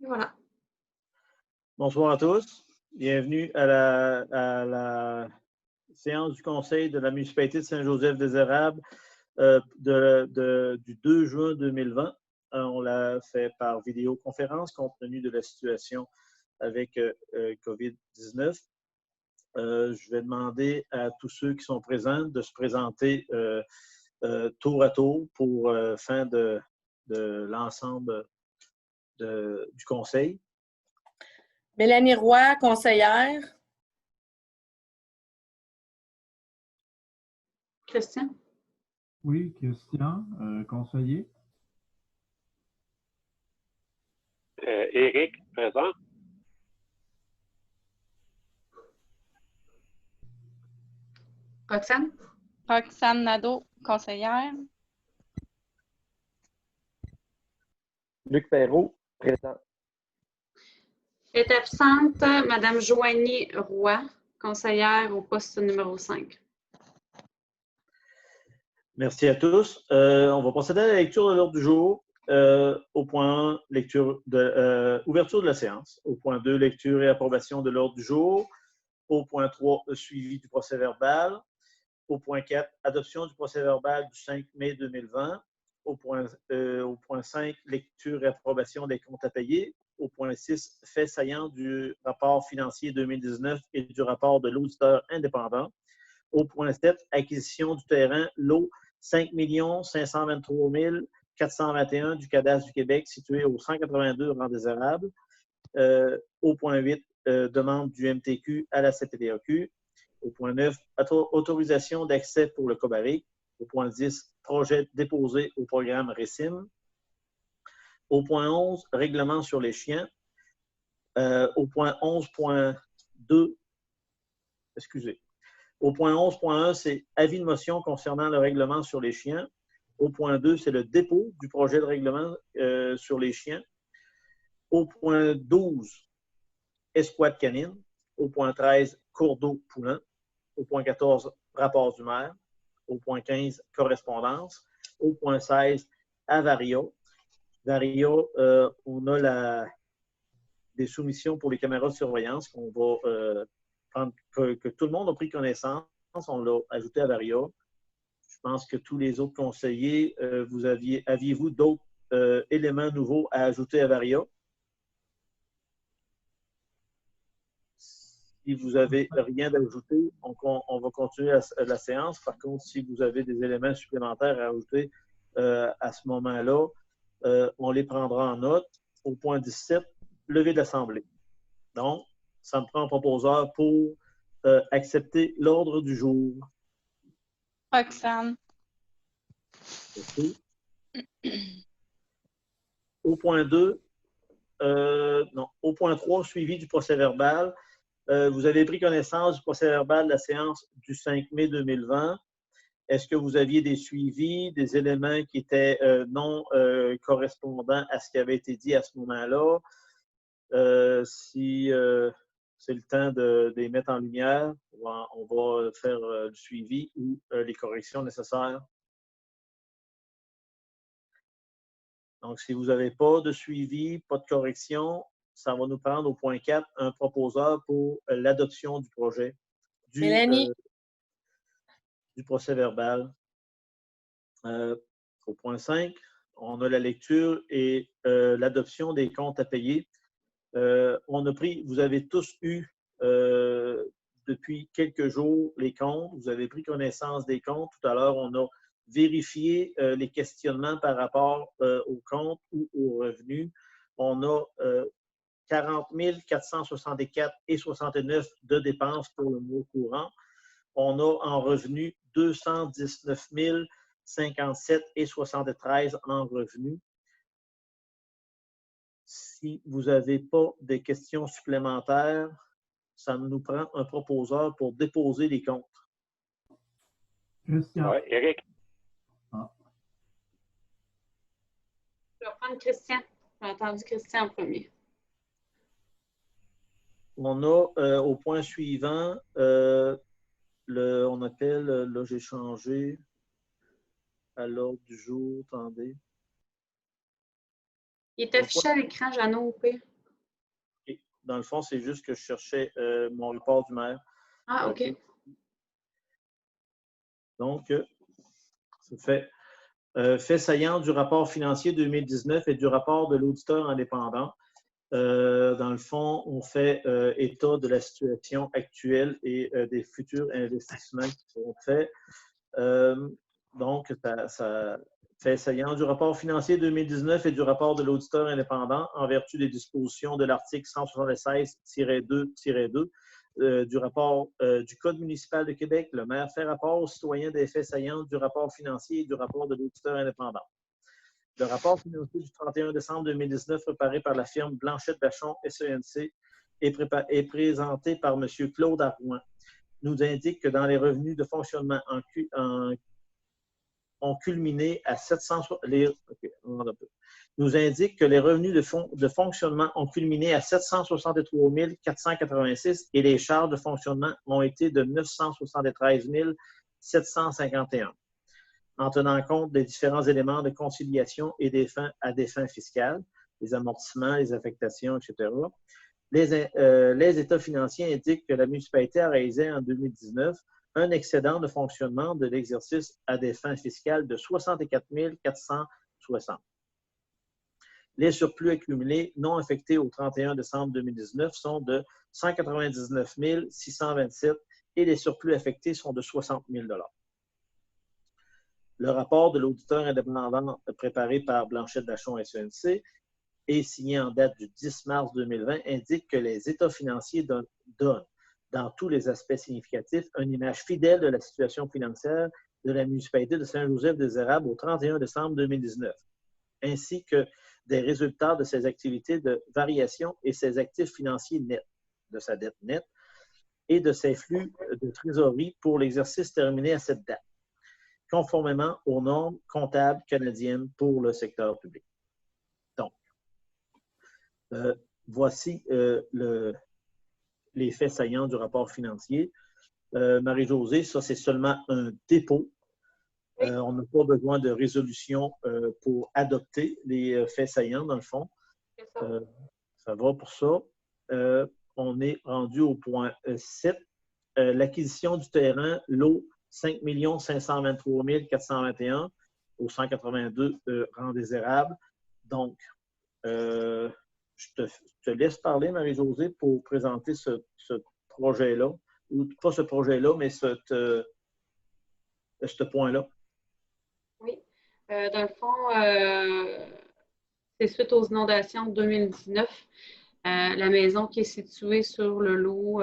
Et voilà. Bonsoir à tous. Bienvenue à la séance du Conseil de la municipalité de Saint-Joseph-des-Érables du 2 juin 2020. On l'a fait par vidéoconférence compte tenu de la situation avec COVID-19. Je vais demander à tous ceux qui sont présents de se présenter tour à tour pour fin de l'ensemble du Conseil. Mélanie Roy, conseillère. Christian? Oui, Christian, conseiller. Éric, présent. Roxane? Roxane Nadeau, conseillère. Luc Perrault, présent. Est absente Mme Joanie Roy, conseillère au poste numéro 5. Merci à tous. On va procéder à la lecture de l'ordre du jour. Au point 1, ouverture de la séance. Au point 2, lecture et approbation de l'ordre du jour. Au point 3, suivi du procès-verbal. Au point 4, adoption du procès-verbal du 5 mai 2020. Au point 5, lecture et approbation des comptes à payer. Au point 6, fait saillant du rapport financier 2019 et du rapport de l'auditeur indépendant. Au point 7, acquisition du terrain, lot 5 523 421 du cadastre du Québec situé au 182 rang des Érables. Au point 8, demande du MTQ à la CPDAQ. Au point 9, autorisation d'accès pour le Cobaric. Au point 10, projet déposé au programme RECIM. Au point 11, règlement sur les chiens. Au point 11.2, excusez. Au point 11.1, c'est avis de motion concernant le règlement sur les chiens. Au point 2, c'est le dépôt du projet de règlement sur les chiens. Au point 12, escouade canine. Au point 13, cours d'eau poulain. Au point 14, rapport du maire. Au point 15, correspondance. Au point 16, Avaria. Avaria, on a des soumissions pour les caméras de surveillance qu'on va prendre, que tout le monde a pris connaissance. On l'a ajouté à Avaria. Je pense que tous les autres conseillers, aviez-vous d'autres éléments nouveaux à ajouter à Avaria? Si vous n'avez rien à ajouter, on va continuer la séance. Par contre, si vous avez des éléments supplémentaires à ajouter à ce moment-là, on les prendra en note. Au point 17, levée de l'Assemblée. Donc, ça me prend un proposeur pour accepter l'ordre du jour. Roxane. Okay. Au point 2, au point 3, suivi du procès-verbal. Vous avez pris connaissance du procès-verbal de la séance du 5 mai 2020. Est-ce que vous aviez des suivis, des éléments qui étaient non correspondants à ce qui avait été dit à ce moment-là? Si c'est le temps de les mettre en lumière, on va faire le suivi ou les corrections nécessaires. Donc, si vous n'avez pas de suivi, pas de correction, ça va nous prendre au point 4 un proposeur pour l'adoption du projet du procès-verbal. Au point 5, on a la lecture et l'adoption des comptes à payer. Vous avez tous eu depuis quelques jours les comptes, vous avez pris connaissance des comptes. Tout à l'heure, on a vérifié les questionnements par rapport aux comptes ou aux revenus. On a 40 464,69 de dépenses pour le mois courant. On a en revenu 219 057,73 en revenus. Si vous n'avez pas de questions supplémentaires, ça nous prend un proposeur pour déposer les comptes. Christian. Oui, Éric. Ah. Je vais prendre Christian. J'ai entendu Christian en premier. On a au point suivant, on appelle, là j'ai changé à l'ordre du jour, attendez. Il est affiché à l'écran, Jeannot, au pire. OK. Dans le fond, c'est juste que je cherchais mon rapport du maire. Ah, OK. Donc, ça fait fait saillant du rapport financier 2019 et du rapport de l'auditeur indépendant. Dans le fond, on fait état de la situation actuelle et des futurs investissements qui seront faits. Donc, ça fait saillant du rapport financier 2019 et du rapport de l'auditeur indépendant en vertu des dispositions de l'article 176-2-2 du rapport du Code municipal de Québec. Le maire fait rapport aux citoyens des faits saillants du rapport financier et du rapport de l'auditeur indépendant. Le rapport financier du 31 décembre 2019 préparé par la firme Blanchette-Vachon SENC est présenté par M. Claude Arrouin. Nous indique que dans les revenus de fonctionnement ont culminé à 763 486 et les charges de fonctionnement ont été de 973 751. En tenant compte des différents éléments de conciliation et à des fins fiscales, les amortissements, les affectations, etc. Les états financiers indiquent que la municipalité a réalisé en 2019 un excédent de fonctionnement de l'exercice à des fins fiscales de 64 460. Les surplus accumulés non affectés au 31 décembre 2019 sont de 199 627 et les surplus affectés sont de 60 000 $. Le rapport de l'auditeur indépendant préparé par Blanchette-Vachon SENC et signé en date du 10 mars 2020 indique que les états financiers donnent, dans tous les aspects significatifs, une image fidèle de la situation financière de la municipalité de Saint-Joseph-des-Érables au 31 décembre 2019, ainsi que des résultats de ses activités de variation et ses actifs financiers nets, de sa dette nette, et de ses flux de trésorerie pour l'exercice terminé à cette date, conformément aux normes comptables canadiennes pour le secteur public. Donc, voici les faits saillants du rapport financier. Marie-Josée, ça, c'est seulement un dépôt. On n'a pas besoin de résolution pour adopter les faits saillants, dans le fond. Ça va pour ça. On est rendu au point 7. L'acquisition du terrain, lot 5 523 421 au 182 rang des Érables. Donc, je te laisse parler, Marie-Josée, pour présenter ce projet-là. Ou pas ce projet-là, mais ce point-là. Oui. Dans le fond, c'est suite aux inondations de 2019. La maison qui est située sur le lot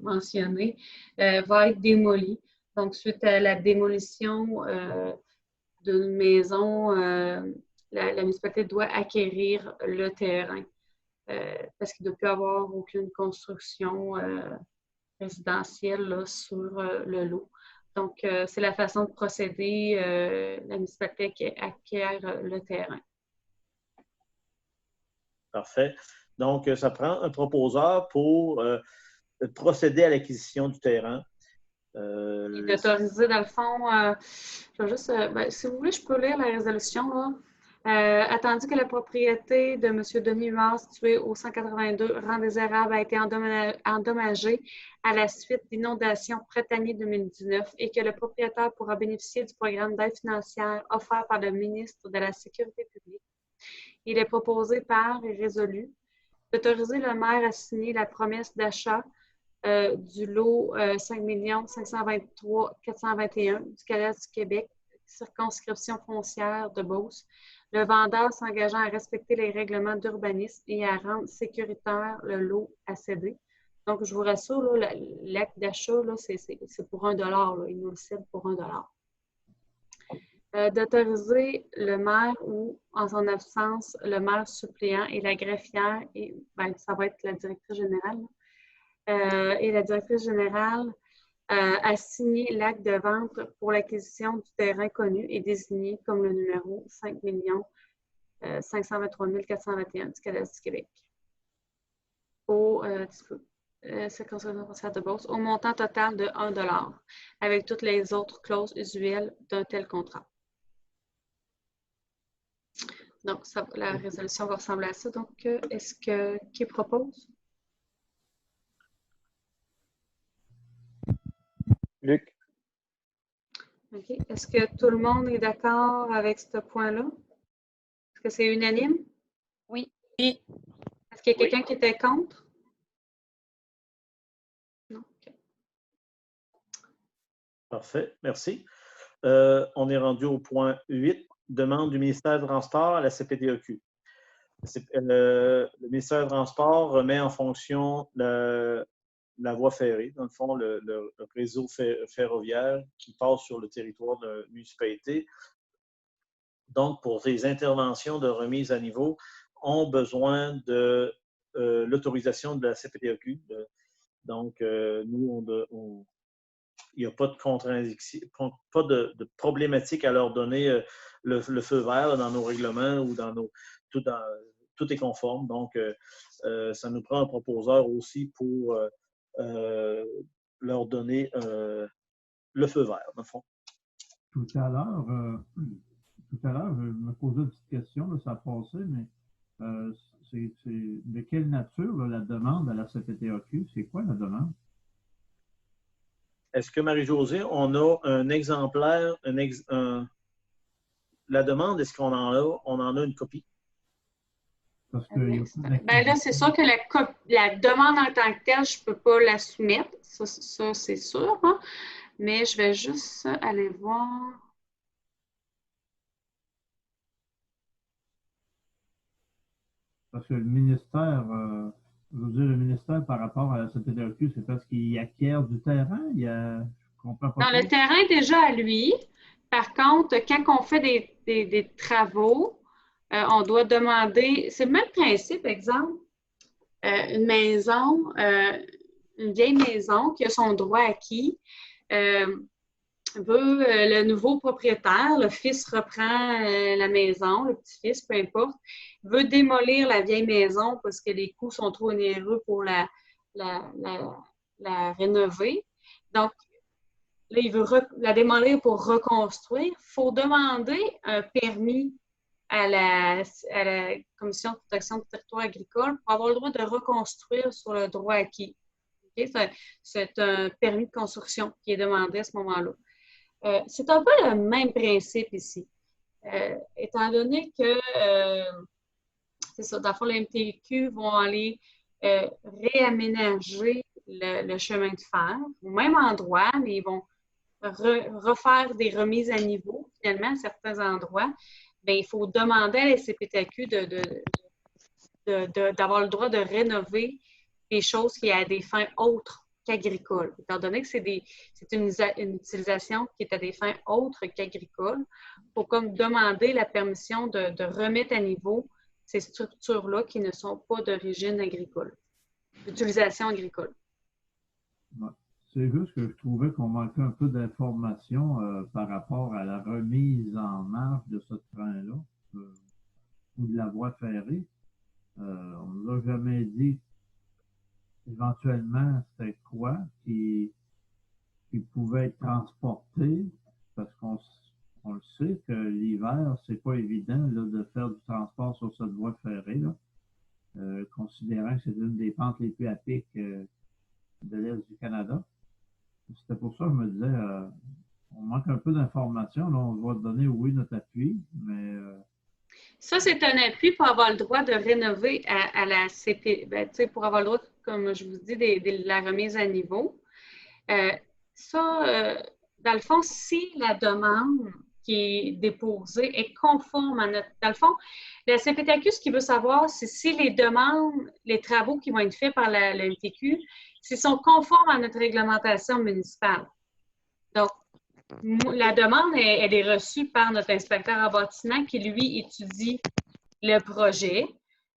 mentionné va être démolie. Donc, suite à la démolition d'une maison, la municipalité doit acquérir le terrain parce qu'il ne doit plus avoir aucune construction résidentielle là, sur le lot. Donc, c'est la façon de procéder. La municipalité qui acquiert le terrain. Parfait. Donc, ça prend un proposeur pour procéder à l'acquisition du terrain. Et d'autoriser, dans le fond, je vais juste, si vous voulez, je peux lire la résolution. Là. Attendu que la propriété de M. Denis Huard, située au 182 rang des Érables, a été endommagée à la suite d'inondations printanier 2019 et que le propriétaire pourra bénéficier du programme d'aide financière offert par le ministre de la Sécurité publique, il est proposé par et résolu d'autoriser le maire à signer la promesse d'achat du lot 5 523 421 du Canada du Québec, circonscription foncière de Beauce, le vendeur s'engageant à respecter les règlements d'urbanisme et à rendre sécuritaire le lot à céder. Donc, je vous rassure, l'acte d'achat, c'est pour $1. Là, il nous le cède pour $1. D'autoriser le maire ou, en son absence, le maire suppléant et la greffière, et ça va être la directrice générale, et la directrice générale a signé l'acte de vente pour l'acquisition du terrain connu et désigné comme le numéro 5 523 421 du Canada du Québec. Au circonscription foncière de Beauce, au montant total de $1, avec toutes les autres clauses usuelles d'un tel contrat. Donc, la résolution va ressembler à ça. Donc, qui propose? Luc. OK. Est-ce que tout le monde est d'accord avec ce point-là? Est-ce que c'est unanime? Oui. Oui. Est-ce qu'il y a quelqu'un qui était contre? Non. OK. Parfait, merci. On est rendu au point 8, demande du ministère des Transports à la CPTEQ. Le ministère des Transports remet en fonction la voie ferrée, dans le fond, le réseau ferroviaire qui passe sur le territoire de la municipalité. Donc, pour les interventions de remise à niveau, ont besoin de l'autorisation de la CPTEQ. Donc, nous, il n'y a pas de contre-indication, pas de problématique à leur donner le feu vert dans nos règlements ou dans nos. Tout est conforme. Donc, ça nous prend un proposeur aussi pour leur donner le feu vert, dans le fond. Tout à l'heure, je me posais une petite question, là, ça a passé, mais c'est de quelle nature là, la demande à la CPTEQ? C'est quoi la demande? Est-ce que, Marie-Josée, on a un exemplaire, la demande, est-ce qu'on en a? On en a une copie? Parce que Ben là, c'est sûr que la demande en tant que telle, je ne peux pas la soumettre. Ça c'est sûr. Hein? Mais je vais juste aller voir. Parce que le ministère, je veux dire, le ministère par rapport à la CPTEQ, c'est parce qu'il acquiert du terrain? Je comprends pas. Non, le terrain est déjà à lui. Par contre, quand on fait des travaux, on doit demander, c'est le même principe, exemple, une maison, une vieille maison qui a son droit acquis, veut le nouveau propriétaire, le fils reprend la maison, le petit-fils, peu importe, veut démolir la vieille maison parce que les coûts sont trop onéreux pour la rénover. Donc, là, il veut la démolir pour reconstruire. Il faut demander un permis à la Commission de protection du territoire agricole pour avoir le droit de reconstruire sur le droit acquis. Okay? C'est un permis de construction qui est demandé à ce moment-là. C'est un peu le même principe ici. Étant donné que, c'est ça, dans le fond, les MTQ vont aller réaménager le chemin de fer au même endroit, mais ils vont refaire des remises à niveau, finalement, à certains endroits. Bien, il faut demander à la CPTEQ d'avoir le droit de rénover des choses qui ont à des fins autres qu'agricoles. Étant donné que c'est une utilisation qui est à des fins autres qu'agricoles, il faut comme demander la permission de remettre à niveau ces structures-là qui ne sont pas d'origine agricole, d'utilisation agricole. Ouais. C'est juste que je trouvais qu'on manquait un peu d'informations par rapport à la remise en marche de ce train-là ou de la voie ferrée. On ne nous a jamais dit éventuellement c'était quoi qui pouvait être transporté, parce qu'on le sait que l'hiver, c'est pas évident là, de faire du transport sur cette voie ferrée, là, considérant que c'est une des pentes les plus à pic de l'Est du Canada. C'était pour ça que je me disais, on manque un peu d'informations. Là, on va donner, oui, notre appui, mais... Ça, c'est un appui pour avoir le droit de rénover à la CP, ben, pour avoir le droit, comme je vous dis, de la remise à niveau. Dans le fond, si la demande qui est déposée est conforme à notre... Dans le fond, la CPTEQ, ce qu'il veut savoir, c'est si les demandes, les travaux qui vont être faits par la MTQ, s'ils sont conformes à notre réglementation municipale. Donc, la demande, elle est reçue par notre inspecteur en bâtiment qui, lui, étudie le projet.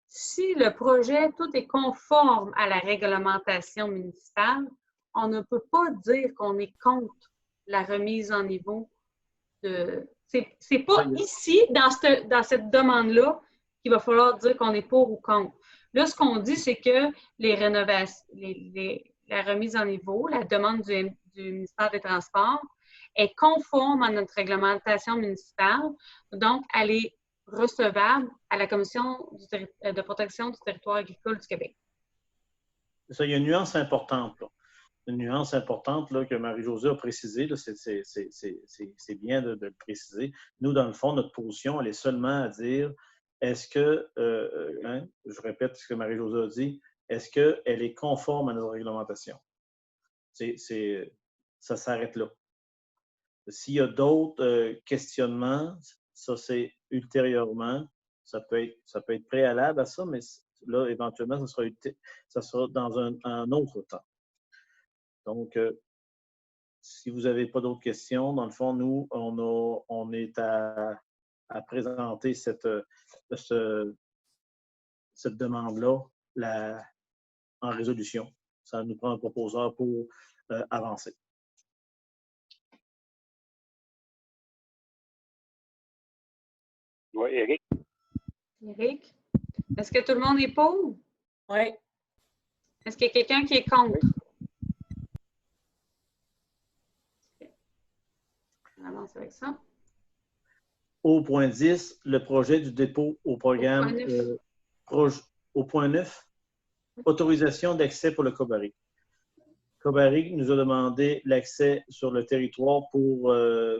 Si le projet, tout est conforme à la réglementation municipale, on ne peut pas dire qu'on est contre la remise en niveau de... C'est pas ici, dans cette demande-là, qu'il va falloir dire qu'on est pour ou contre. Là, ce qu'on dit, c'est que les rénovations, la remise en niveau, la demande du ministère des Transports est conforme à notre réglementation municipale. Donc, elle est recevable à la Commission de protection du territoire agricole du Québec. Ça, il y a une nuance importante, là. Une nuance importante là, que Marie-Josée a précisée, c'est bien de le préciser. Nous, dans le fond, notre position, elle est seulement à dire, est-ce que, je répète ce que Marie-Josée a dit, est-ce qu'elle est conforme à notre réglementation? Ça s'arrête là. S'il y a d'autres questionnements, ça c'est ultérieurement, ça peut être préalable à ça, mais là, éventuellement, ça sera dans un autre temps. Donc, si vous n'avez pas d'autres questions, dans le fond, nous, on est à présenter cette demande-là en résolution. Ça nous prend un proposeur pour avancer. Oui, Éric. Éric, est-ce que tout le monde est pour? Oui. Est-ce qu'il y a quelqu'un qui est contre? On avance avec ça. Au point 10, le projet du dépôt au programme au point 9, autorisation d'accès pour le Cobarrique. Cobarrique nous a demandé l'accès sur le territoire pour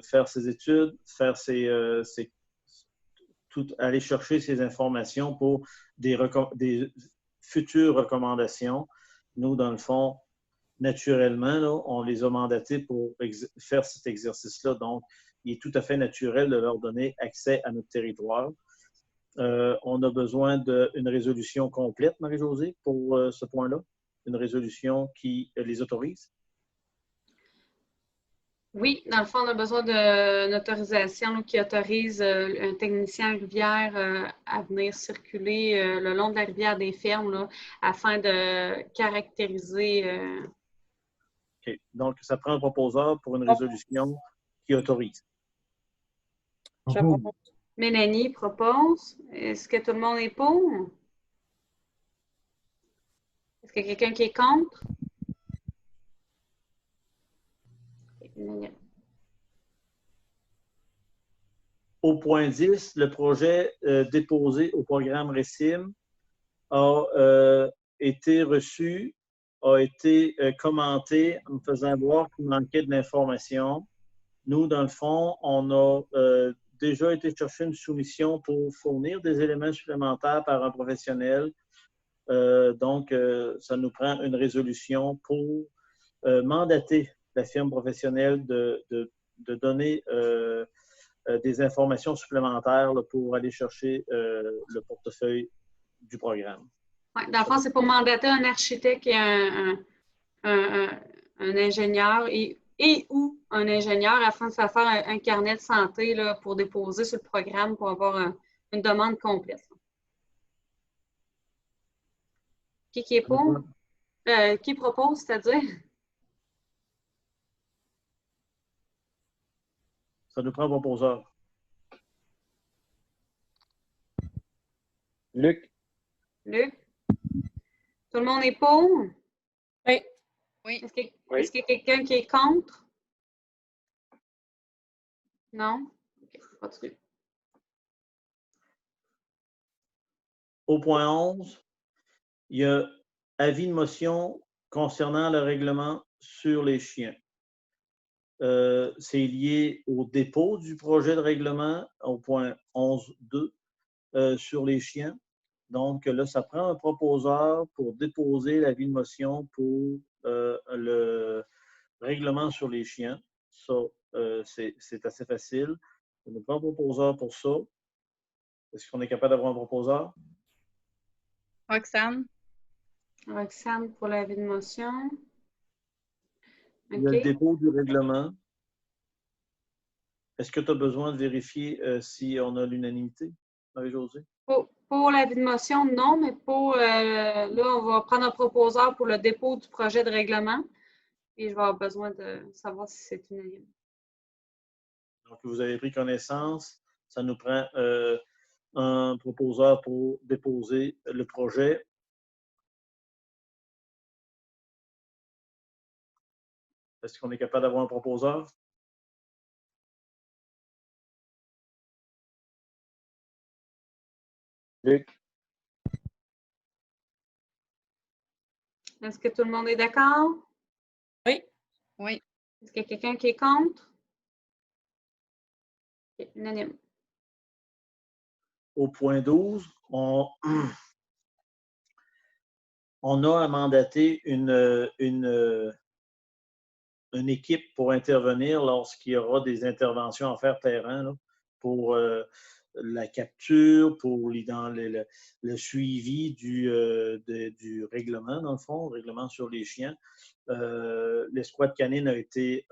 faire ses études, aller chercher ses informations pour des futures recommandations. Nous, dans le fond, naturellement, là, on les a mandatés pour faire cet exercice-là. Donc, il est tout à fait naturel de leur donner accès à notre territoire. On a besoin d'une résolution complète, Marie-Josée, pour ce point-là. Une résolution qui les autorise. Oui, dans le fond, on a besoin d'une autorisation qui autorise un technicien rivière à venir circuler le long de la rivière des Fermes là, afin de caractériser. OK. Donc, ça prend un proposeur pour une résolution qui autorise. Je propose. Mélanie propose. Est-ce que tout le monde est pour? Est-ce qu'il y a quelqu'un qui est contre? Au point 10, le projet déposé au programme RECIM a été reçu, a été commenté en me faisant voir qu'il manquait de l'information. Nous, dans le fond, on a déjà été chercher une soumission pour fournir des éléments supplémentaires par un professionnel. Donc, ça nous prend une résolution pour mandater la firme professionnelle de donner des informations supplémentaires là, pour aller chercher le portefeuille du programme. Ouais, dans le fond, c'est pour mandater un architecte et un ingénieur et ou un ingénieur afin de faire un carnet de santé là, pour déposer sur le programme pour avoir une demande complète. Qui est pour? Qui propose, c'est-à-dire? Ça nous prend un proposeur. Luc. Luc? Tout le monde est pour? Oui. Oui. Est-ce qu'il y a quelqu'un qui est contre? Non? OK, continue. Au point 11, il y a avis de motion concernant le règlement sur les chiens. C'est lié au dépôt du projet de règlement au point 11.2 sur les chiens. Donc là, ça prend un proposeur pour déposer l'avis de motion pour le règlement sur les chiens. Ça, c'est assez facile. On n'a pas un proposeur pour ça. Est-ce qu'on est capable d'avoir un proposeur? Roxane. Roxane pour l'avis de motion. Il y a le dépôt du règlement. Est-ce que tu as besoin de vérifier si on a l'unanimité, Marie-Josée? Pour l'avis de motion, non, mais pour là, on va prendre un proposeur pour le dépôt du projet de règlement et je vais avoir besoin de savoir si c'est unanime. Donc, vous avez pris connaissance. Ça nous prend un proposeur pour déposer le projet. Est-ce qu'on est capable d'avoir un proposeur? Luc, Est-ce que tout le monde est d'accord? Oui. Oui. Est-ce qu'il y a quelqu'un qui est contre? Ok, unanime. Au point 12, on a à mandater une équipe pour intervenir lorsqu'il y aura des interventions à faire terrain, là, pour la capture, pour le suivi du règlement, dans le fond, le règlement sur les chiens. L'escouade canine a été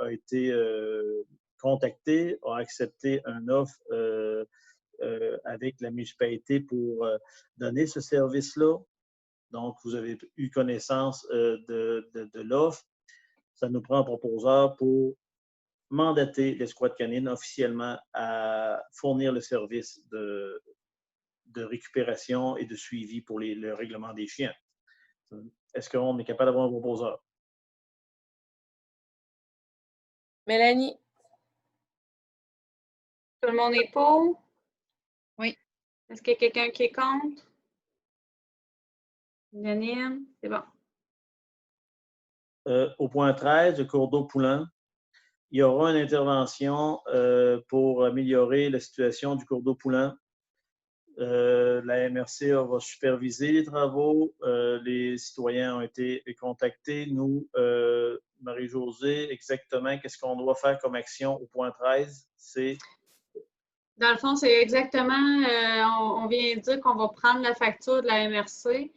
contactée, a accepté un offre avec la municipalité pour donner ce service-là. Donc, vous avez eu connaissance de l'offre. Ça nous prend un proposeur pour mandater l'escouade canine officiellement à fournir le service de récupération et de suivi pour le règlement des chiens. Est-ce qu'on est capable d'avoir un proposeur? Mélanie? Tout le monde est pour? Oui. Est-ce qu'il y a quelqu'un qui est contre? Unanime, c'est bon. Au point 13, le cours d'eau Poulin, il y aura une intervention pour améliorer la situation du cours d'eau Poulin. La MRC va superviser les travaux. Les citoyens ont été contactés. Nous, Marie-Josée, exactement, qu'est-ce qu'on doit faire comme action au point 13? Dans le fond, c'est exactement, on vient de dire qu'on va prendre la facture de la MRC.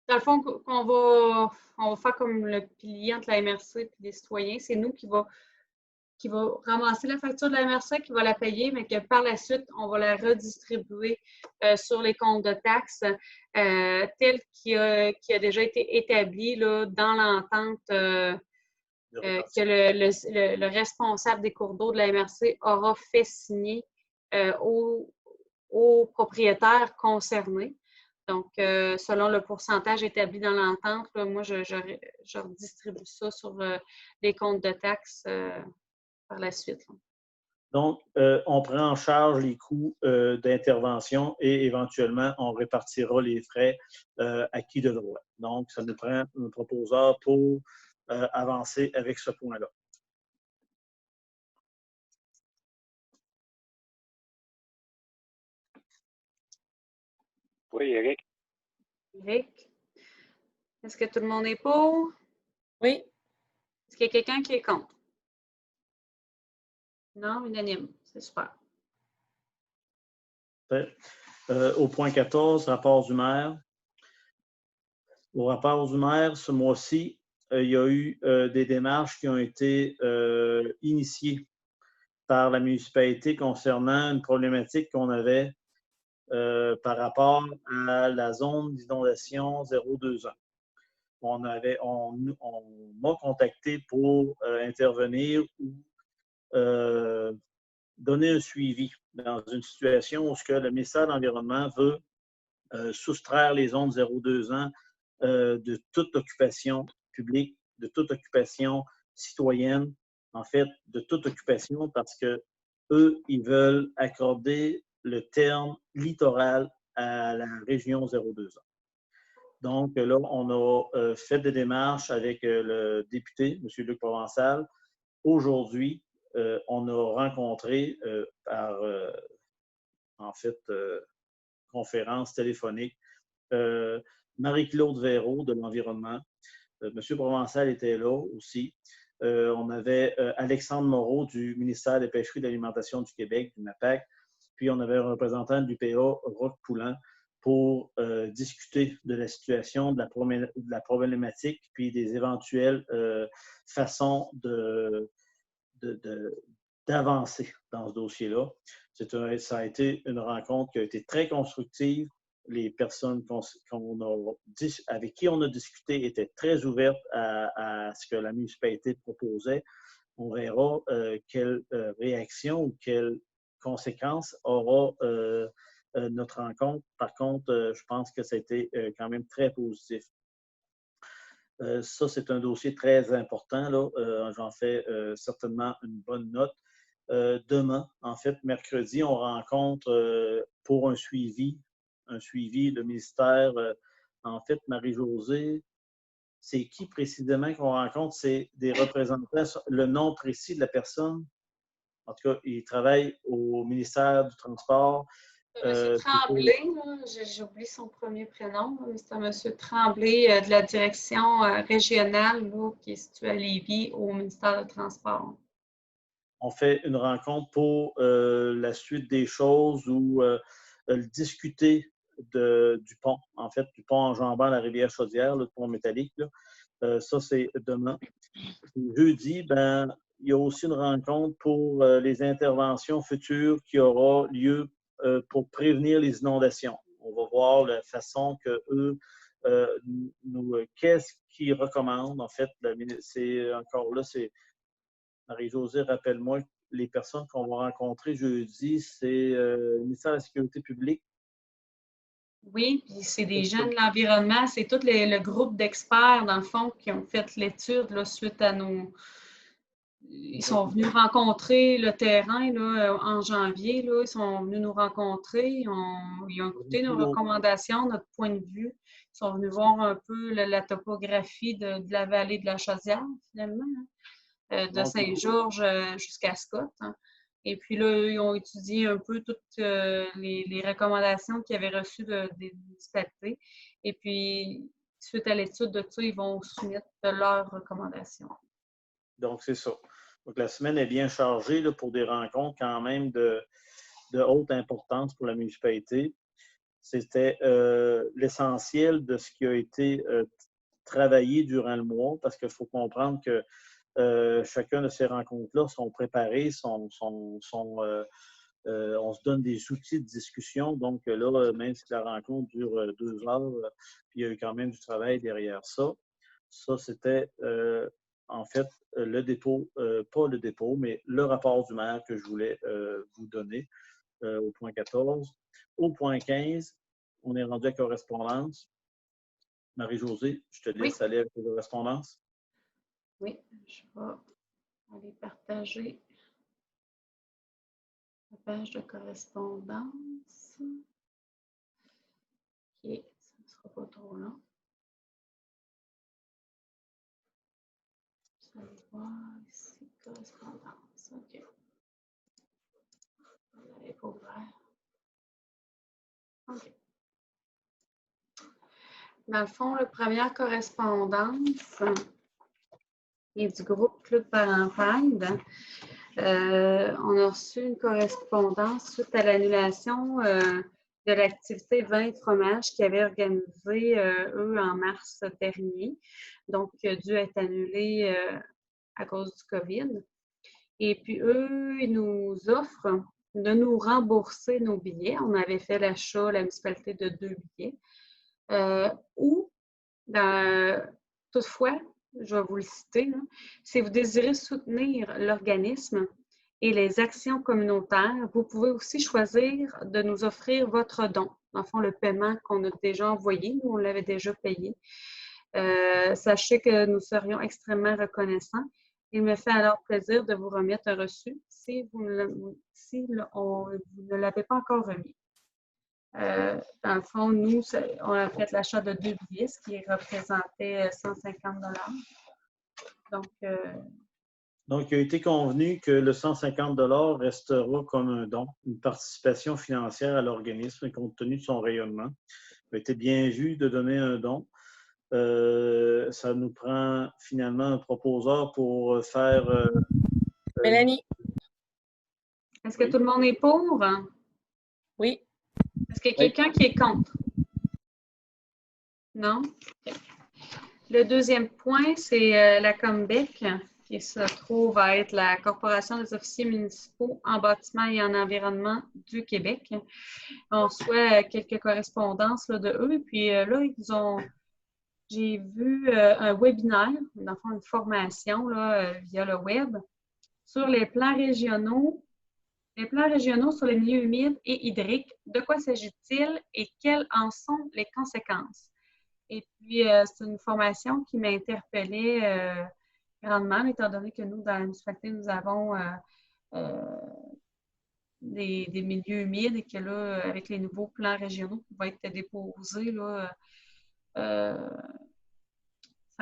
Dans le fond, on va faire comme le pilier entre la MRC et les citoyens. C'est nous qui va ramasser la facture de la MRC, qui va la payer, mais que par la suite, on va la redistribuer sur les comptes de taxes tel qui a déjà été établi là, dans l'entente que le responsable des cours d'eau de la MRC aura fait signer aux propriétaires concernés. Donc, selon le pourcentage établi dans l'entente, moi, je redistribue ça sur les comptes de taxes par la suite. Donc, on prend en charge les coûts d'intervention et éventuellement, on répartira les frais à qui de droit. Donc, ça nous prend un proposeur pour avancer avec ce point-là. Oui, Éric. Éric, est-ce que tout le monde est pour? Oui. Est-ce qu'il y a quelqu'un qui est contre? Non, unanime. C'est super. Au point 14, rapport du maire. Au rapport du maire, ce mois-ci, il y a eu des démarches qui ont été initiées par la municipalité concernant une problématique qu'on avait par rapport à la zone d'inondation 0,2 ans. On m'a contacté pour intervenir ou donner un suivi dans une situation où le ministère de l'Environnement veut soustraire les zones 0,2 ans de toute occupation publique, de toute occupation citoyenne, en fait, de toute occupation parce que eux, ils veulent accorder le terme littoral à la région 0,2 ans. Donc là, on a fait des démarches avec le député, M. Luc Provençal. Aujourd'hui, on a rencontré par, en fait, conférence téléphonique, Marie-Claude Véraud de l'Environnement. M. Provençal était là aussi. On avait Alexandre Moreau du ministère des Pêcheries et de l'Alimentation du Québec, du MAPAC. Puis on avait un représentant du PA, Roch Poulin, pour discuter de la situation, de la problématique, puis des éventuelles façons d'avancer dans ce dossier-là. Ça a été une rencontre qui a été très constructive. Les personnes avec qui on a discuté étaient très ouvertes à ce que la municipalité proposait. On verra quelle réaction ou quelles conséquences aura notre rencontre. Par contre, je pense que ça a été quand même très positif. Ça, c'est un dossier très important. J'en fais certainement une bonne note. Demain, en fait, mercredi, on rencontre pour un suivi un suivi, le ministère. En fait, Marie-Josée, c'est qui précisément qu'on rencontre? C'est des représentants, le nom précis de la personne. En tout cas, il travaille au ministère du Transport. Monsieur Tremblay, j'ai oublié son premier prénom, mais c'est un monsieur Tremblay de la direction régionale là, qui est située à Lévis au ministère du Transport. On fait une rencontre pour la suite des choses ou discuter du pont, en fait, du pont enjambant la rivière Chaudière, le pont métallique. Ça, c'est demain. Jeudi, ben, il y a aussi une rencontre pour les interventions futures qui aura lieu pour prévenir les inondations. On va voir la façon que eux qu'est-ce qu'ils recommandent. En fait, c'est encore là, c'est Marie-Josée, rappelle-moi, les personnes qu'on va rencontrer jeudi, c'est le ministère de la Sécurité publique. Oui, puis c'est des gens de l'environnement, c'est tout le groupe d'experts, dans le fond, qui ont fait l'étude là, suite à nos... Ils sont venus rencontrer le terrain là, en janvier. Là, ils sont venus nous rencontrer. Ils ont écouté nos recommandations, notre point de vue. Ils sont venus voir un peu la topographie de la vallée de la Chaudière, finalement, de Saint-Georges jusqu'à Scott. Hein. Et puis là, ils ont étudié un peu toutes les recommandations qu'ils avaient reçues des municipalités. Et puis, suite à l'étude de ça, ils vont soumettre leurs recommandations. Donc, c'est ça. Donc, la semaine est bien chargée là, pour des rencontres quand même de haute importance pour la municipalité. C'était l'essentiel de ce qui a été travaillé durant le mois, parce qu'il faut comprendre que chacun de ces rencontres-là sont préparées, on se donne des outils de discussion. Donc là, même si la rencontre dure 2 heures, puis il y a eu quand même du travail derrière ça. Ça, c'était en fait le dépôt, pas le dépôt, mais le rapport du maire que je voulais vous donner au point 14. Au point 15, on est rendu à correspondance. Marie-Josée, je te laisse aller avec les correspondances. Oui, je vais aller partager la page de correspondance. OK, ça ne sera pas trop long. Vous allez voir ici, correspondance. OK. Vous n'avez pas ouvert. OK. Dans le fond, la première correspondance est du groupe Club Parentide. On a reçu une correspondance suite à l'annulation de l'activité 20 fromages qu'ils avaient organisée, eux, en mars dernier. Donc, qui a dû être annulée à cause du COVID. Et puis, eux, ils nous offrent de nous rembourser nos billets. On avait fait l'achat à la municipalité de 2 billets. Toutefois, je vais vous le citer, là, si vous désirez soutenir l'organisme et les actions communautaires, vous pouvez aussi choisir de nous offrir votre don. Dans le fond, le paiement qu'on a déjà envoyé, nous, on l'avait déjà payé. Sachez que nous serions extrêmement reconnaissants. Il me fait alors plaisir de vous remettre un reçu si vous ne l'avez pas encore remis. Dans le fond, nous, on a fait l'achat de 2 billets, ce qui représentait 150 $. Donc, il a été convenu que le 150 $ restera comme un don, une participation financière à l'organisme compte tenu de son rayonnement. Il a été bien vu de donner un don. Ça nous prend finalement un proposeur pour faire... Mélanie. Est-ce que tout le monde est pour? Oui. Est-ce qu'il y a quelqu'un qui est contre? Non? Okay. Le deuxième point, c'est la Combec, qui se trouve à être la Corporation des officiers municipaux en bâtiment et en environnement du Québec. On reçoit quelques correspondances là, de eux. Et puis là, j'ai vu un webinaire, dans le fond, une formation là, via le web sur les plans régionaux. Les plans régionaux sur les milieux humides et hydriques, de quoi s'agit-il et quelles en sont les conséquences? Et puis, c'est une formation qui m'a interpellée grandement, étant donné que nous, dans la municipalité, nous avons des milieux humides et que là, avec les nouveaux plans régionaux qui vont être déposés, là, ça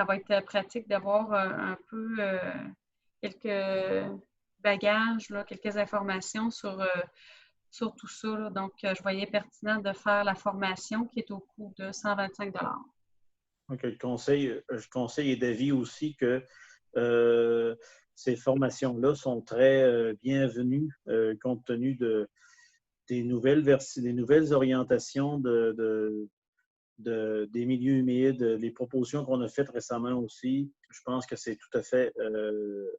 va être pratique d'avoir un peu quelques bagages, là, quelques informations sur tout ça, là. Donc, je voyais pertinent de faire la formation qui est au coût de 125 $. Donc, je conseille et d'avis aussi que ces formations-là sont très bienvenues compte tenu des nouvelles orientations des milieux humides, les propositions qu'on a faites récemment aussi. Je pense que c'est tout à fait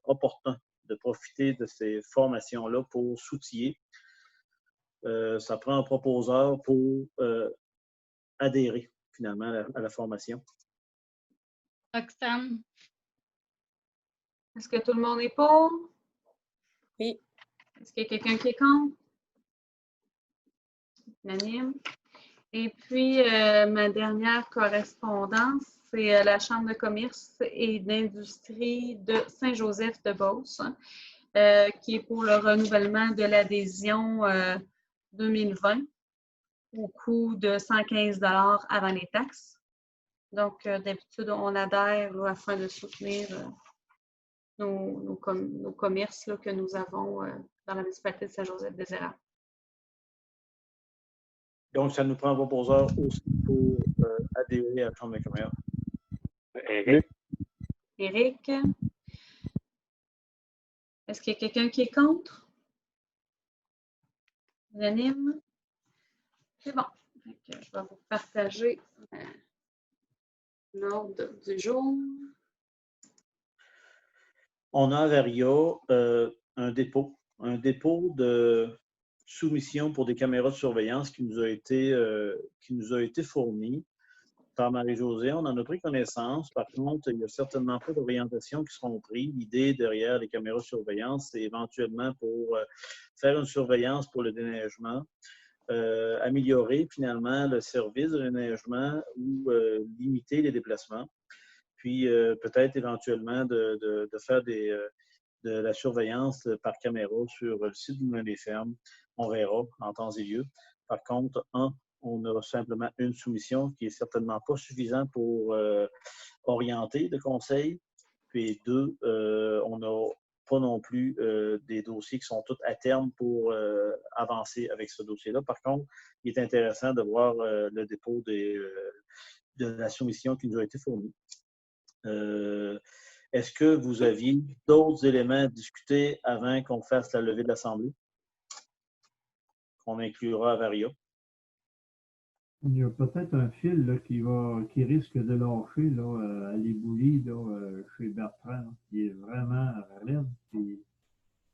opportun de profiter de ces formations-là pour s'outiller. Ça prend un proposeur pour adhérer finalement à la formation. Roxane. Est-ce que tout le monde est pour? Oui. Est-ce qu'il y a quelqu'un qui est contre? Unanime. Et puis, ma dernière correspondance, c'est la Chambre de commerce et d'industrie de Saint-Joseph-de-Beauce, qui est pour le renouvellement de l'adhésion 2020 au coût de 115 $ avant les taxes. Donc, d'habitude, on adhère là, afin de soutenir nos commerces là, que nous avons dans la municipalité de Saint-Joseph-des-Érables. Donc, ça nous prend un proposeur aussi pour adhérer à la Chambre de commerce. Éric. Éric. Est-ce qu'il y a quelqu'un qui est contre? Unanime? C'est bon. Donc, je vais vous partager l'ordre du jour. On a à Varia un dépôt de soumission pour des caméras de surveillance qui nous a été fourni par Marie-Josée. On en a pris connaissance. Par contre, il n'y a certainement pas d'orientations qui seront prises. L'idée derrière les caméras de surveillance, c'est éventuellement pour faire une surveillance pour le déneigement, améliorer finalement le service de déneigement ou limiter les déplacements. Puis peut-être éventuellement de faire de la surveillance par caméra sur le site du Moulin des Fermes. On verra en temps et lieu. Par contre, on a simplement une soumission qui n'est certainement pas suffisante pour orienter le conseil. Puis 2, on n'a pas non plus des dossiers qui sont tous à terme pour avancer avec ce dossier-là. Par contre, il est intéressant de voir le dépôt de la soumission qui nous a été fournie. Est-ce que vous aviez d'autres éléments à discuter avant qu'on fasse la levée de l'Assemblée? Qu'on inclura à Varia. Il y a peut-être un fil là, qui risque de lâcher là, à l'éboulis chez Bertrand, là, qui est vraiment raide. Puis,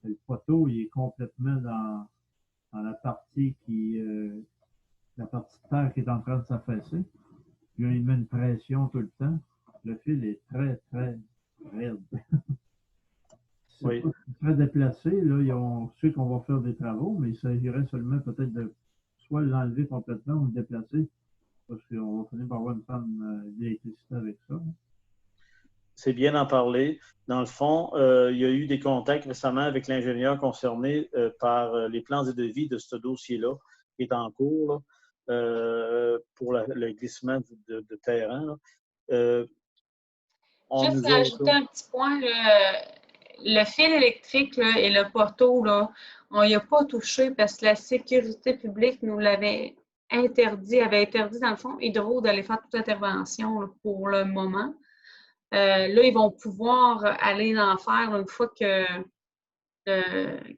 le poteau, il est complètement dans la partie la partie de terre qui est en train de s'affaisser. Puis il met une pression tout le temps. Le fil est très, très raide. C'est pas très déplacé. Là, on sait qu'on va faire des travaux, mais il s'agirait seulement peut-être de soit l'enlever complètement ou le déplacer, parce qu'on va finir par avoir une panne d'électricité avec ça. C'est bien d'en parler. Dans le fond, il y a eu des contacts récemment avec l'ingénieur concerné par les plans et devis de ce dossier-là, qui est en cours là, pour le glissement de terrain. Juste à ajouter un petit point, le fil électrique là, et le poteau, là, on n'y a pas touché parce que la sécurité publique nous l'avait avait interdit dans le fond, Hydro d'aller faire toute intervention là, pour le moment. Là, ils vont pouvoir aller en faire une fois que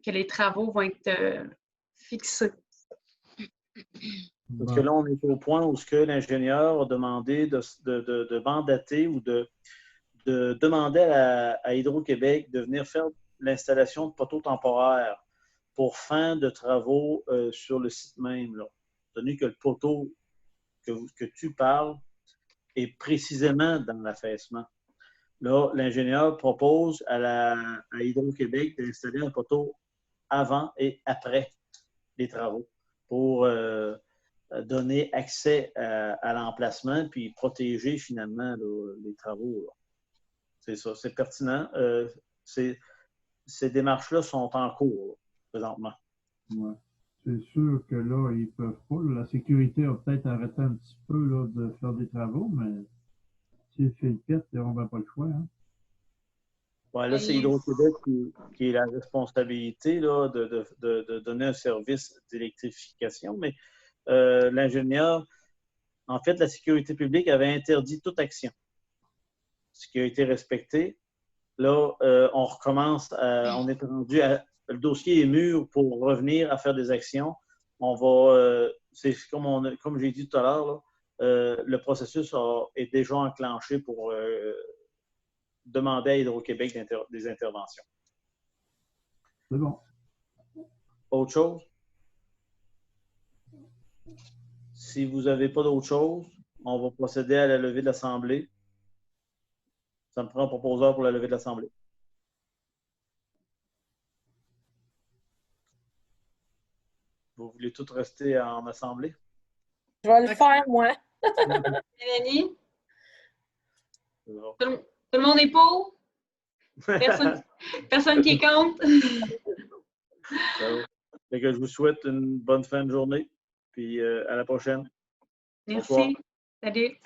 les travaux vont être fixés. Parce que là, on est au point où l'ingénieur a demandé de mandater ou de demander à Hydro-Québec de venir faire l'installation de poteaux temporaires pour fin de travaux sur le site même. Là. Tenu que le poteau que tu parles est précisément dans l'affaissement. Là, l'ingénieur propose à Hydro-Québec d'installer un poteau avant et après les travaux pour donner accès à l'emplacement puis protéger finalement là, les travaux. Là. C'est ça, c'est pertinent. Ces démarches-là sont en cours là, présentement. Ouais. C'est sûr que là, ils peuvent pas. La sécurité a peut-être arrêté un petit peu là, de faire des travaux, mais s'il fait le pète, ils n'auront pas le choix. Hein. Ouais, là, c'est Hydro-Québec qui est la responsabilité là, de donner un service d'électrification, mais l'ingénieur, en fait, la sécurité publique avait interdit toute action, ce qui a été respecté. Là, on recommence, on est rendu le dossier est mûr pour revenir à faire des actions. On va, c'est comme j'ai dit tout à l'heure, là, le processus est déjà enclenché pour demander à Hydro-Québec des interventions. C'est bon. Autre chose? Si vous n'avez pas d'autre chose, on va procéder à la levée de l'Assemblée. Ça me prend un proposeur pour la levée de l'Assemblée. Vous voulez tous rester en Assemblée? Je vais le faire, moi. Mélanie? Tout le monde est pour? Personne qui est contre? Fait que je vous souhaite une bonne fin de journée. Puis à la prochaine. Merci. Bonsoir. Salut.